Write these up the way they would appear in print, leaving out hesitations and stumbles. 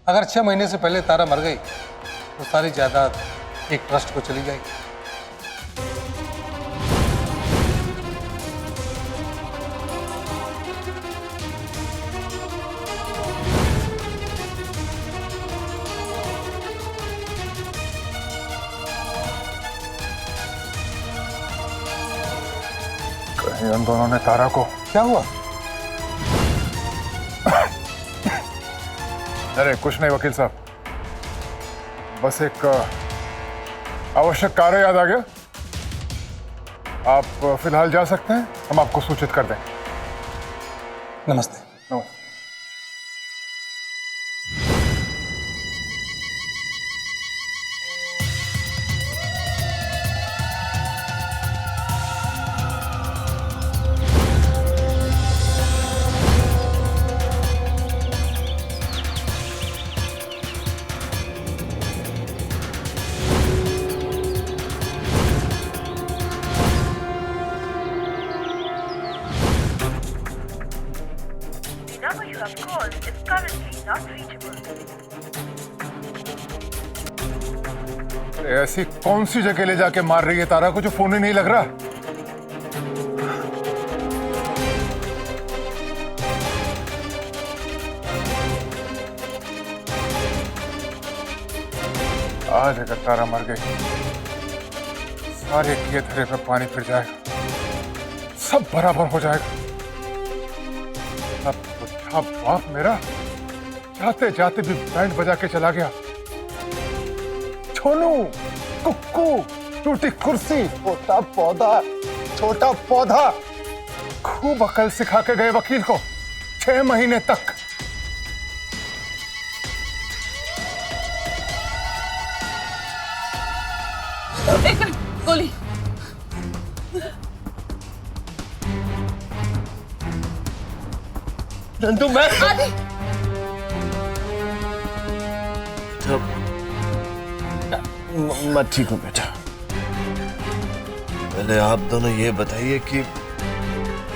अगर 6 महीने से पहले तारा मर गई तो सारी जायदाद एक ट्रस्ट को चली जाएगी। कहीं उन दोनों ने तारा को। क्या हुआ? अरे कुछ नहीं वकील साहब, बस एक आवश्यक कार्य याद आ गया। आप फिलहाल जा सकते हैं, हम आपको सूचित कर दें। नमस्ते। नमस्ते। number you have called is currently not reachable. ऐसी कौन सी जगह ले जाके मार रही है तारा को जो फोन ही नहीं लग रहा? आज अगर तारा मर गई, सारे किए धरे पे पानी फिर जाएगा, सब बराबर हो जाएगा। अब बुढ़ा बाप मेरा जाते जाते भी बैंड बजा के चला गया। छोनू, कुक्कू, टूटी कुर्सी, छोटा पौधा खूब अकल सिखा के गए वकील को 6 महीने तक। एक मिनट, गोली। नंदू मैं आदि मैं ठीक हूँ बेटा। पहले आप दोनों ये बताइए कि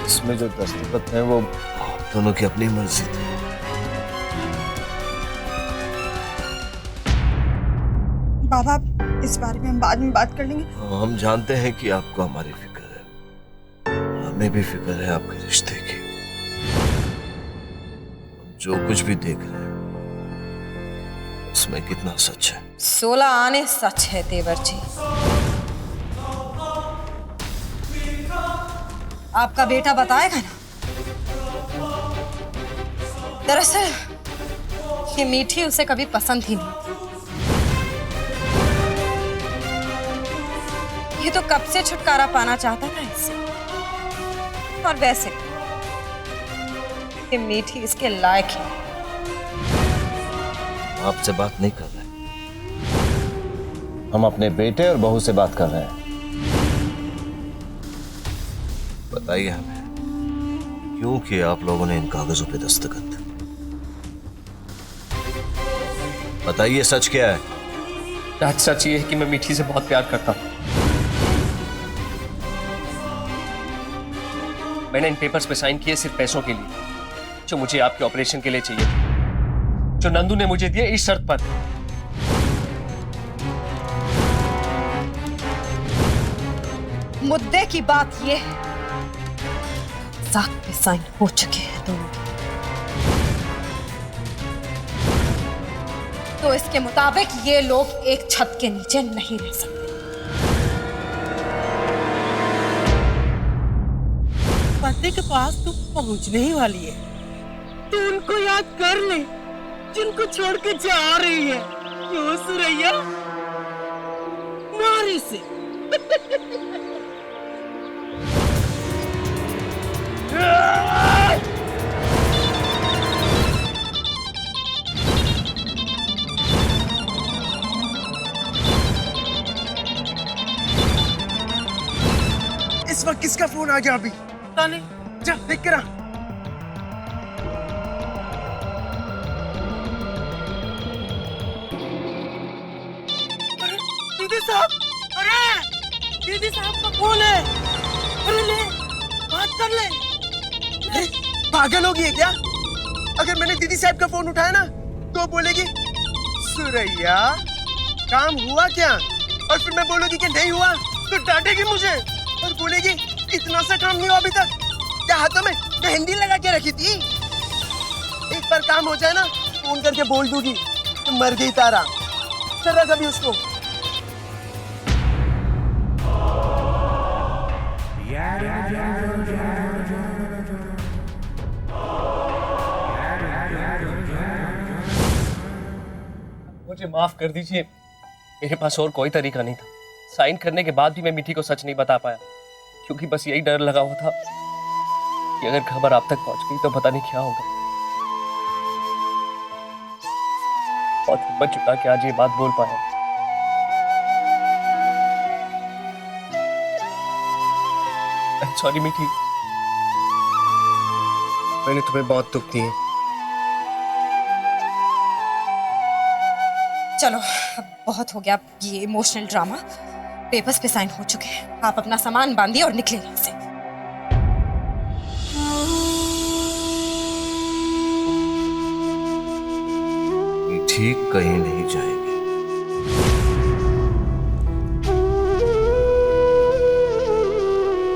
इसमें जो दस्तखत है वो आप दोनों की अपनी मर्जी थी। बाबा, इस बारे में हम बाद में बात कर लेंगे। हम जानते हैं कि आपको हमारी फिक्र है, हमें भी फिक्र है आपके रिश्ते की। जो कुछ भी देख रहे हैं उसमें कितना सच है? 16 आने सच है तेवर जी। आपका बेटा बताएगा ना। दरअसल ये मीठी उसे कभी पसंद ही नहीं थी। ये तो कब से छुटकारा पाना चाहता था इससे। और वैसे ये मीठी इसके लायक है। आपसे बात नहीं कर रहे, हम अपने बेटे और बहू से बात कर रहे हैं। बताइए हमें क्यों किया आप लोगों ने इन कागजों पे दस्तखत? बताइए सच क्या है? राज, सच ये है कि मैं मीठी से बहुत प्यार करता हूं। मैंने इन पेपर्स पे साइन किए सिर्फ पैसों के लिए जो मुझे आपके ऑपरेशन के लिए चाहिए, जो नंदू ने मुझे दिए इस शर्त पर। मुद्दे की बात यह है, साथ पे साइन हो चुके हैं दोनों के। तो इसके मुताबिक ये लोग एक छत के नीचे नहीं रह सकते। पति के पास तू पहुंचने ही वाली है, तू उनको याद कर ले जिनको छोड़ के जा रही है। क्यों सुरैया? मारी से इस वक्त किसका फोन आ गया? अभी ताने जा देख के रहा। दीदी साहब, अरे दीदी साहब का फोन है। अरे ले बात कर ले। पागल होगी है क्या? अगर मैंने दीदी साहब का फोन उठाया ना तो बोलेगी सुरैया काम हुआ क्या, और फिर मैं बोलूंगी कि नहीं हुआ तो डांटेगी मुझे और बोलेगी इतना सा काम नहीं हुआ अभी तक, क्या हाथों में मेहंदी लगा के रखी थी। एक बार काम हो जाए ना, फोन करके बोल दूंगी कि मर गई तारा। चल रहा कभी उसको। मुझे माफ कर दीजिए, मेरे पास और कोई तरीका नहीं था। साइन करने के बाद भी मैं मीठी को सच नहीं बता पाया, क्योंकि बस यही डर लगा हुआ था कि अगर खबर आप तक पहुंच गई तो पता नहीं क्या होगा। बहुत हिम्मत जुटा के आज ये बात बोल पाया। सॉरी मीठी, मैंने तुम्हें बहुत दुख दिए। चलो अब बहुत हो गया ये इमोशनल ड्रामा। पेपर्स पे साइन हो चुके हैं, आप अपना सामान बांधिए और निकले यहाँ से। मीठी कहीं नहीं जाएगी।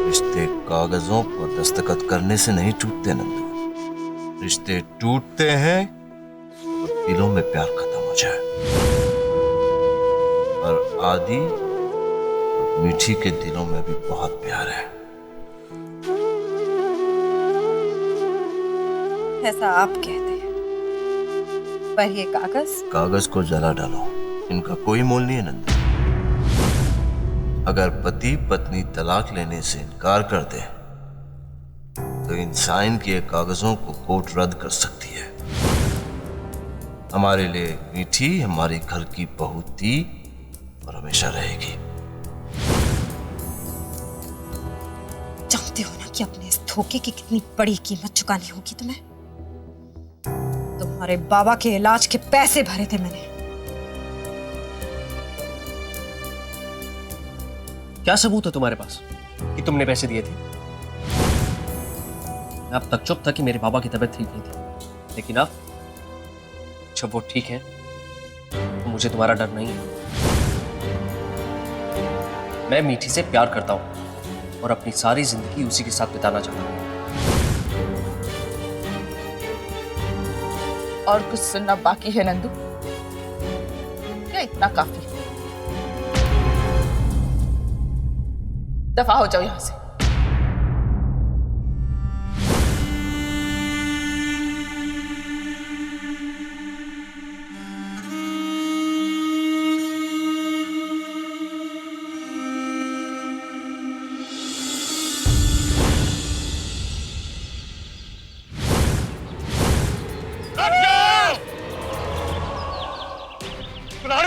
रिश्ते कागजों पर दस्तखत करने से नहीं टूटते नंदू, रिश्ते टूटते हैं और दिलों में प्यार खत्म हो जाए। और आदि और मीठी के दिलों में भी बहुत प्यार है। ऐसा आप कहते हैं, पर ये कागज को जला डालो, इनका कोई मोल नहीं है नंदू। अगर पति पत्नी तलाक लेने से इनकार कर दे तो इन साइन किए कागजों को कोर्ट रद्द कर सकती है। हमारे लिए मीठी हमारे घर की बहू थी और हमेशा रहेगी। जानते हो ना कि अपने इस धोखे की कितनी बड़ी कीमत चुकानी होगी तुम्हें। तुम्हारे बाबा के इलाज के पैसे भरे थे मैंने। क्या सबूत है तुम्हारे पास कि तुमने पैसे दिए थे? मैं अब तक चुप था कि मेरे बाबा की तबीयत ठीक नहीं थी, लेकिन अब जब वो ठीक है तो मुझे तुम्हारा डर नहीं है। मैं मीठी से प्यार करता हूं और अपनी सारी जिंदगी उसी के साथ बिताना चाहता हूं। और कुछ सुनना बाकी है नंदू? क्या इतना काफी है? दफा हो जाओ यहां से।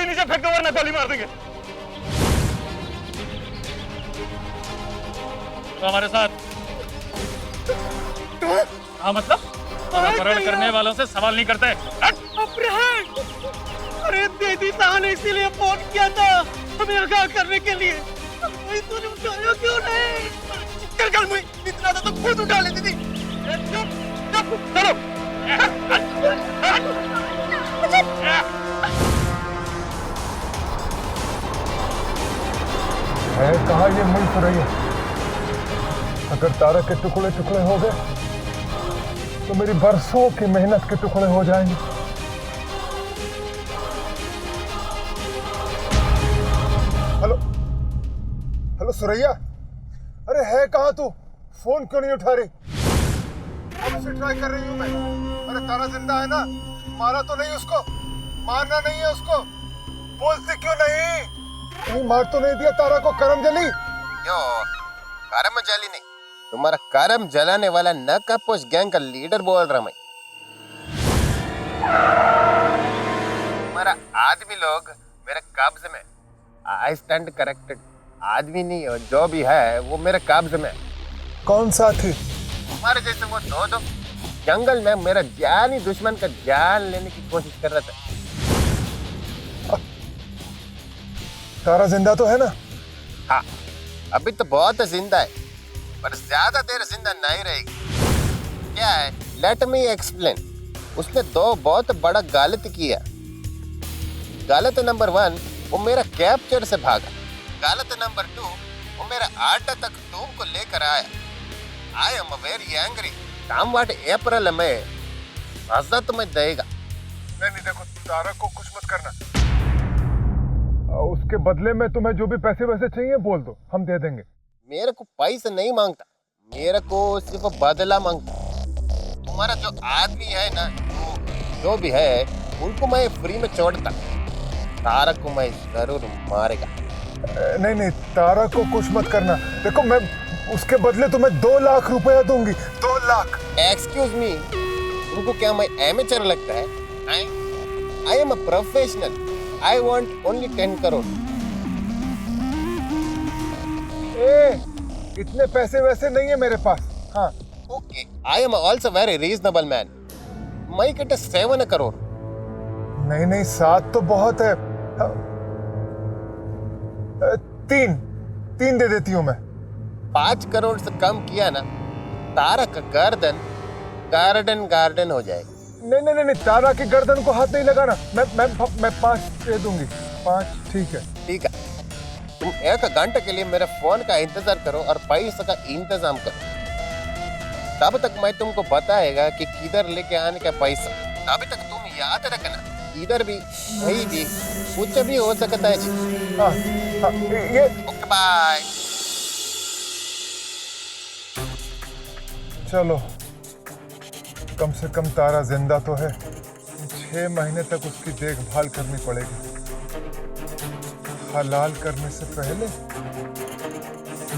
नीचे फेंक दो वरना गोली मार देंगे। तो हमारे साथ हाँ, मतलब अपहरण करने वालों से सवाल नहीं करते। अपहरण? अरे दीदी साहब ने इसीलिए फोन किया था, हमें आगाह करने के लिए। तूने उठाया क्यों नहीं? चल कल मुझे इतना था तो खुद उठा लेती थी। चलो है कहाँ ये मुल्क रही है? अगर तारा के टुकड़े टुकड़े हो गए तो मेरी बरसों की मेहनत के टुकड़े हो जाएंगे। हेलो हेलो सुरैया, अरे है कहाँ तू? फोन क्यों नहीं उठा रही? अब से ट्राई कर रही हूँ मैं। अरे तारा जिंदा है ना? मारा तो नहीं उसको? मारना नहीं है उसको? बोलती क्यों नहीं? कहीं मार तो नहीं दिया तारा को करम जली? यो करम जली नहीं, तुम्हारा करम जलाने वाला न कपोस गैंग का लीडर बोल रहा मैं। तुम्हारा आदमी लोग मेरे कब्जे में। I stand corrected. आदमी नहीं और जो भी है वो मेरे कब्जे में। कौन सा थी? तुम्हारे जैसे वो दो जंगल में मेरा जानी दुश्मन का जान लेने की कोशिश कर रहा था। तारा जिंदा तो है ना? हाँ, अभी तो बहुत जिंदा है, पर ज्यादा देर जिंदा नहीं रहेगी। क्या है? Let me explain. उसने दो बहुत बड़ा गलत किया। गलत नंबर 1, वो मेरा कैप्चर से भागा। गलत नंबर 2, वो मेरा अड्डा तक तुमको लेकर आया। I am very angry. समवट अप्रैल में सजा तुम्हें देगा। नहीं देखो, तारा को कुछ मत करना। उसके बदले में तुम्हें जो भी पैसे वैसे चाहिए बोल दो, हम दे देंगे। मेरे को पैसे नहीं मांगता, मेरे को सिर्फ बदला मांगता। तुम्हारा जो आदमी है ना, जो भी है, उनको मैं फ्री में छोड़ता। तारा को मैं जरूर मारेगा। नहीं, तारा को कुछ मत करना। देखो, मैं उसके बदले तुम्हें 2 लाख रुपया दूंगी। 2 लाख। एक्सक्यूज मी, तुमको क्या मैं एमेचर लगता है? आई am a professional. I want only 10 crore. इतने पैसे वैसे नहीं है मेरे पास। हाँ, okay, I am also very reasonable man. मैं कहता 7 करोड़। नहीं, 7 तो बहुत है। 3 दे देती हूँ मैं। 5 करोड़ से कम किया ना, तारा का गार्डन हो जाएगा। नहीं, तारा की गर्दन को हाथ नहीं लगाना। मैं 5 दे दूंगी। 5 ठीक है। ठीक है, तुम 1 घंटे के लिए मेरे फोन का इंतजार करो और पैसे का इंतजाम करो। तब तक मैं तुमको बताएगा कि किधर लेके आने का पैसा। तब तक तुम याद रखना, इधर भी कहीं भी कुछ भी हो सकता है जी। हाँ, ये ओके, बाय। चलो, कम से कम तारा जिंदा तो है। 6 महीने तक उसकी देखभाल करनी पड़ेगी। हलाल करने से पहले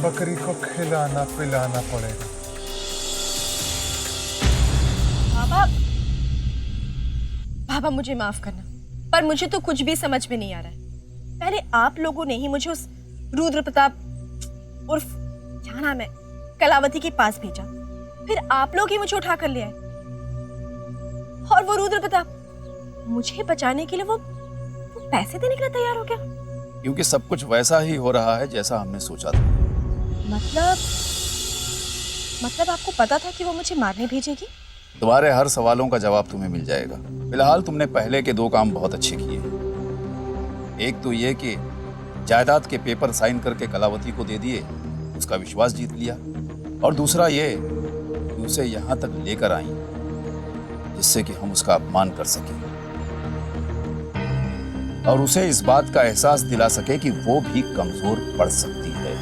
बकरी को खिलाना पिलाना पड़ेगा। बाबा मुझे माफ करना, पर मुझे तो कुछ भी समझ में नहीं आ रहा है। पहले आप लोगों ने ही मुझे उस रुद्र प्रताप उर्फ क्या नाम है, कलावती के पास भेजा। फिर आप लोग ही मुझे उठा कर ले आए। और वो रुद्र प्रताप मुझे बचाने के लिए वो पैसे देने के लिए तैयार हो गया। क्योंकि सब कुछ वैसा ही हो रहा है जैसा हमने सोचा था। मतलब आपको पता था कि वो मुझे मारने भेजेगी? तुम्हारे हर सवालों का जवाब तुम्हें मिल जाएगा। फिलहाल तुमने पहले के 2 काम बहुत अच्छे किए। एक तो ये कि जायदाद के पेपर साइन करके कलावती को दे दिए, उसका विश्वास जीत लिया। और दूसरा ये कि उसे यहाँ तक लेकर आई जिससे कि हम उसका अपमान कर सकें और उसे इस बात का एहसास दिला सके कि वो भी कमजोर पड़ सकती है।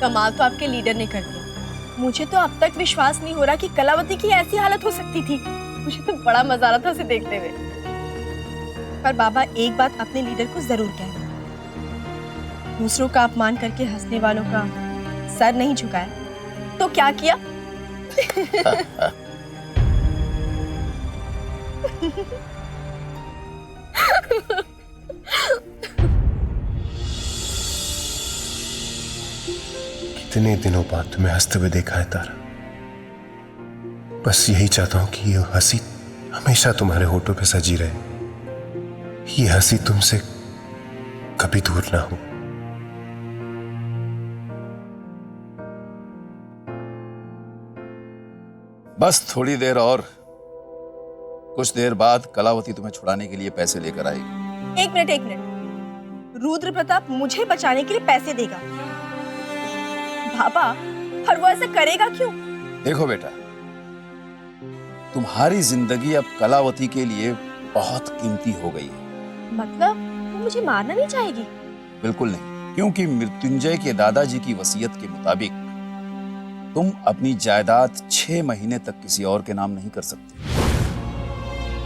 कमाल तो आपके लीडर ने कर दिया। मुझे तो अब तक विश्वास नहीं हो रहा कि कलावती की ऐसी हालत हो सकती थी। मुझे तो बड़ा मजा आ रहा था उसे देखते हुए। पर बाबा, एक बात अपने लीडर को जरूर कहना, दूसरों का अपमान करके हंसने वालों का सर नहीं झुकाया तो क्या किया? कितने दिनों बाद तुम्हें हंसते हुए देखा है तारा। बस यही चाहता हूं कि ये हंसी हमेशा तुम्हारे होठों पे सजी रहे। ये हंसी तुमसे कभी दूर ना हो। बस थोड़ी देर और, कुछ देर बाद कलावती तुम्हें छुड़ाने के लिए पैसे लेकर आएगी। एक मिनट। रुद्र प्रताप मुझे बचाने के लिए पैसे देगा? बाबा, और वो ऐसा करेगा क्यों? देखो बेटा, तुम्हारी जिंदगी अब कलावती के लिए बहुत कीमती हो गई है। मतलब वो मुझे मारना नहीं चाहेगी? बिल्कुल नहीं, क्योंकि मृत्युंजय के दादाजी की वसीयत के मुताबिक तुम अपनी जायदाद 6 महीने तक किसी और के नाम नहीं कर सकते।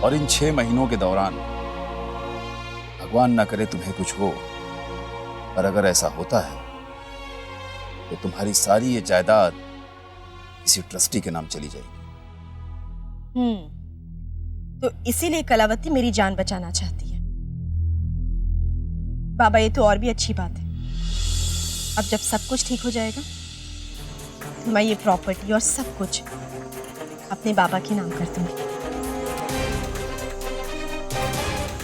और इन 6 महीनों के दौरान भगवान ना करे तुम्हें कुछ हो, पर अगर ऐसा होता है तो तुम्हारी सारी ये जायदाद किसी ट्रस्टी के नाम चली जाएगी। तो इसीलिए कलावती मेरी जान बचाना चाहती है। बाबा, ये तो और भी अच्छी बात है। अब जब सब कुछ ठीक हो जाएगा तो मैं ये प्रॉपर्टी और सब कुछ अपने बाबा के नाम कर दूंगी।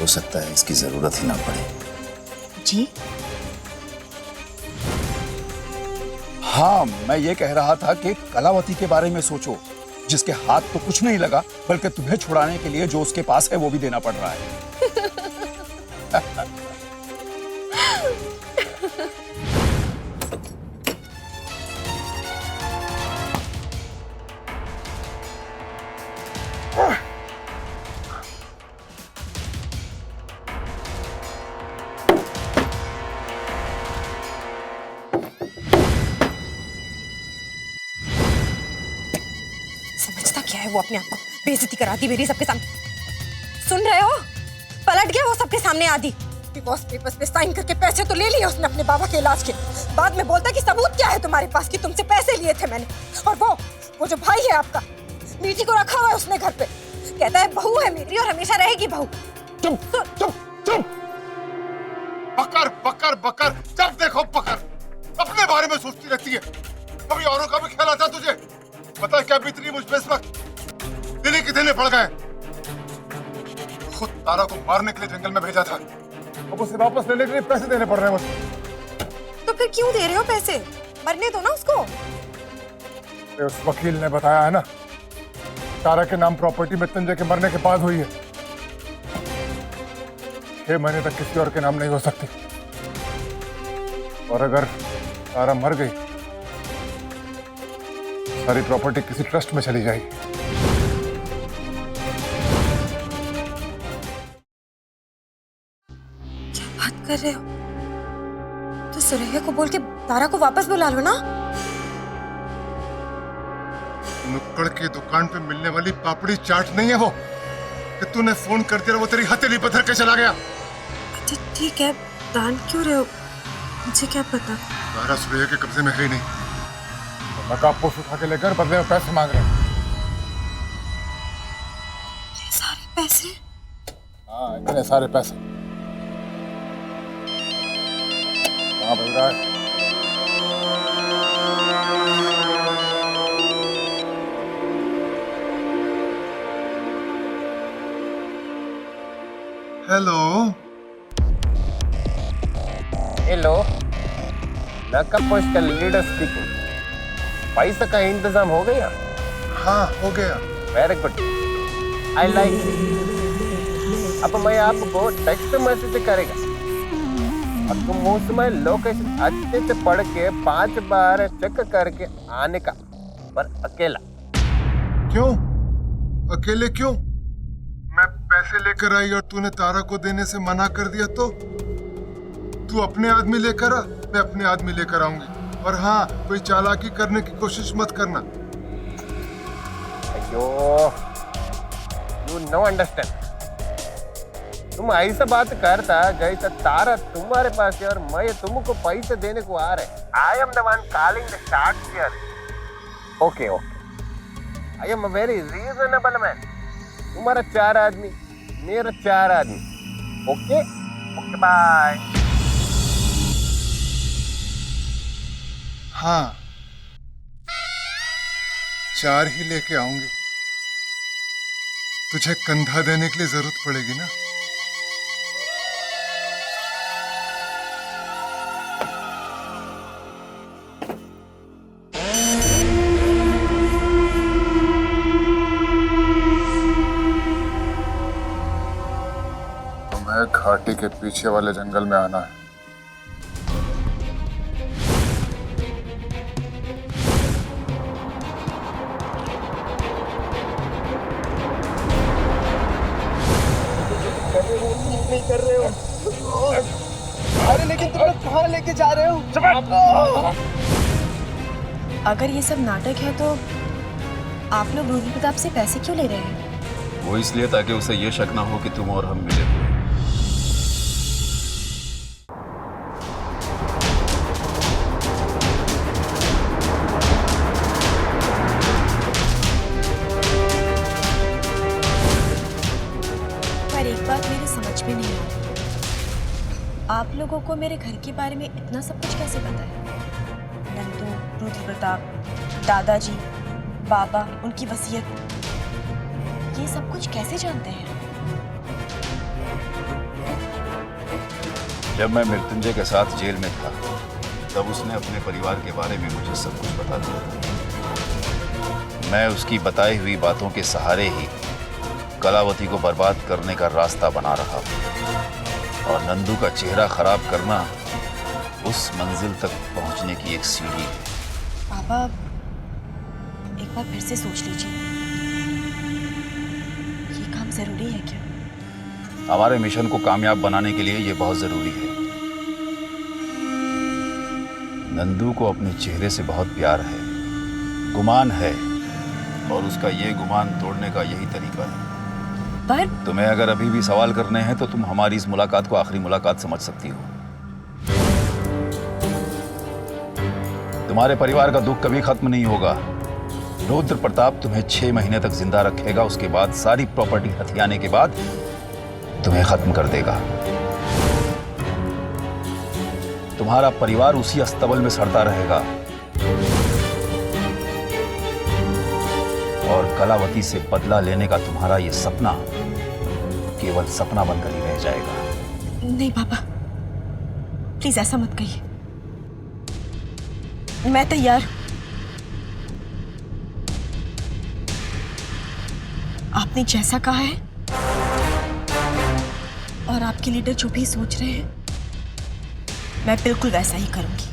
हो सकता है इसकी जरूरत ही ना पड़े। जी? हाँ, मैं ये कह रहा था कि कलावती के बारे में सोचो। जिसके हाथ तो कुछ नहीं लगा, बल्कि तुम्हें छुड़ाने के लिए जो उसके पास है वो भी देना पड़ रहा है। समझता क्या है वो अपने आप को? बेइज्जती करा दी मेरी सबके सामने। सुन रहे हो? पलट गया वो सबके सामने आदि। डिवोर्स पेपर्स पे साइन करके पैसे तो ले लिए उसने अपने बाबा के इलाज के। बाद में बोलता कि सबूत क्या है तुम्हारे पास कि तुमसे पैसे लिए थे मैंने। और वो जो भाई है आपका, मीठी को रखा हुआ है उसने घर पे। कहता है बहू है मेरी और हमेशा रहेगी बहू। चुप चुप चुप। बकर बकर बकर, जब देखो बकर। अपने बारे में सोचती रहती है, कभी औरों का भी ख्याल आता तुझे? पता क्या बीत रही मुझ पे इस वक्त? दिल्ली कितने पड़ गए। खुद तारा को मारने के लिए जंगल में भेजा था, अब उसे वापस लेने के लिए पैसे देने पड़ रहे हैं मुझे। तो फिर क्यों दे रहे हो पैसे? मरने दो ना उसको। उस वकील ने बताया है ना, तारा के नाम प्रॉपर्टी मृत्युंजय के मरने के बाद हुई है। 6 महीने तक किसी और के नाम नहीं हो सकती। और अगर तारा मर गई, सारी प्रॉपर्टी किसी ट्रस्ट में चली जाएगी। क्या बात कर रहे हो? तो सुरैया को बोल के तारा को वापस बुला लो ना। नुक्कड़ की दुकान पे मिलने वाली पापड़ी चाट नहीं है वो कि तूने फोन कर दिया वो तेरी हथेली पत्थर के चला गया। अच्छा ठीक है, दान क्यों रहे हो? मुझे क्या पता। तारा सुरैया के कब्जे में है ही नहीं, तो नकाबपोश उठा के लेकर बदले में पैसे मांग रहे हैं। सारे पैसे? हाँ, इतने सारे पैसे कहाँ भेज रहा है? हेलो हेलो, नकाबपोश का लीडर स्पीकिंग। पैसा का इंतजाम हो गया? हाँ हो गया। Very good, I like it. अब मैं आपको टेक्स्ट मैसेज करेगा और तुम उसमें लोकेशन अच्छे से पढ़ के 5 बार चेक करके आने का, पर अकेला। क्यों अकेले क्यों? मैं पैसे लेकर आई और तूने तारा को देने से मना कर दिया तो? तू अपने आदमी लेकर आ, मैं अपने आदमी लेकर आऊंगी। और हाँ, कोई चालाकी करने की कोशिश मत करना। अयो, यू नो अंडरस्टैंड। तुम ऐसा बात करता जैसा तारा तुम्हारे पास है और मैं तुमको पैसे देने को आ रहे। I am the one calling the shots here. Okay okay, I am a very reasonable man. तुम्हारा 4 आदमी, मेरा 4 आदमी। Okay okay, bye. हाँ, 4 ही लेके आऊंगी। तुझे कंधा देने के लिए जरूरत पड़ेगी ना। तुम्हें घाटी के पीछे वाले जंगल में आना है। नहीं कर रहे हो। अरे लेकिन तुम लोग कहाँ लेके जा रहे हो? अगर ये सब नाटक है तो आप लोग रुद्र प्रताप से पैसे क्यों ले रहे हैं? वो इसलिए ताकि उसे ये शक ना हो कि तुम और हम मिले हुए। पर एक बात मेरे समझ में नहीं आ रही, आप लोगों को मेरे घर के बारे में इतना सब कुछ कैसे पता है? नंदू, रुद्र प्रताप, दादाजी, बाबा, उनकी वसीयत, ये सब कुछ कैसे जानते हैं? जब मैं मृत्युंजय के साथ जेल में था, तब उसने अपने परिवार के बारे में मुझे सब कुछ बता दिया। मैं उसकी बताई हुई बातों के सहारे ही कलावती को बर्बाद करने का रास्ता बना रहा हूं। और नंदू का चेहरा खराब करना उस मंजिल तक पहुंचने की एक सीढ़ी है। पापा एक बार फिर से सोच लीजिए, ये काम जरूरी है क्या? हमारे मिशन को कामयाब बनाने के लिए यह बहुत जरूरी है। नंदू को अपने चेहरे से बहुत प्यार है, गुमान है, और उसका ये गुमान तोड़ने का यही तरीका है। पर तुम्हें अगर अभी भी सवाल करने हैं तो तुम हमारी इस मुलाकात को आखिरी मुलाकात समझ सकती हो। तुम्हारे परिवार का दुख कभी खत्म नहीं होगा। रुद्र प्रताप तुम्हें 6 महीने तक जिंदा रखेगा, उसके बाद सारी प्रॉपर्टी हथियाने के बाद तुम्हें खत्म कर देगा। तुम्हारा परिवार उसी अस्तबल में सड़ता रहेगा और कलावती से बदला लेने का तुम्हारा ये सपना केवल सपना बनकर ही रह जाएगा। नहीं पापा, प्लीज ऐसा मत कहिए। मैं तैयार। आपने जैसा कहा है और आपके लीडर जो भी सोच रहे हैं, मैं बिल्कुल वैसा ही करूंगी।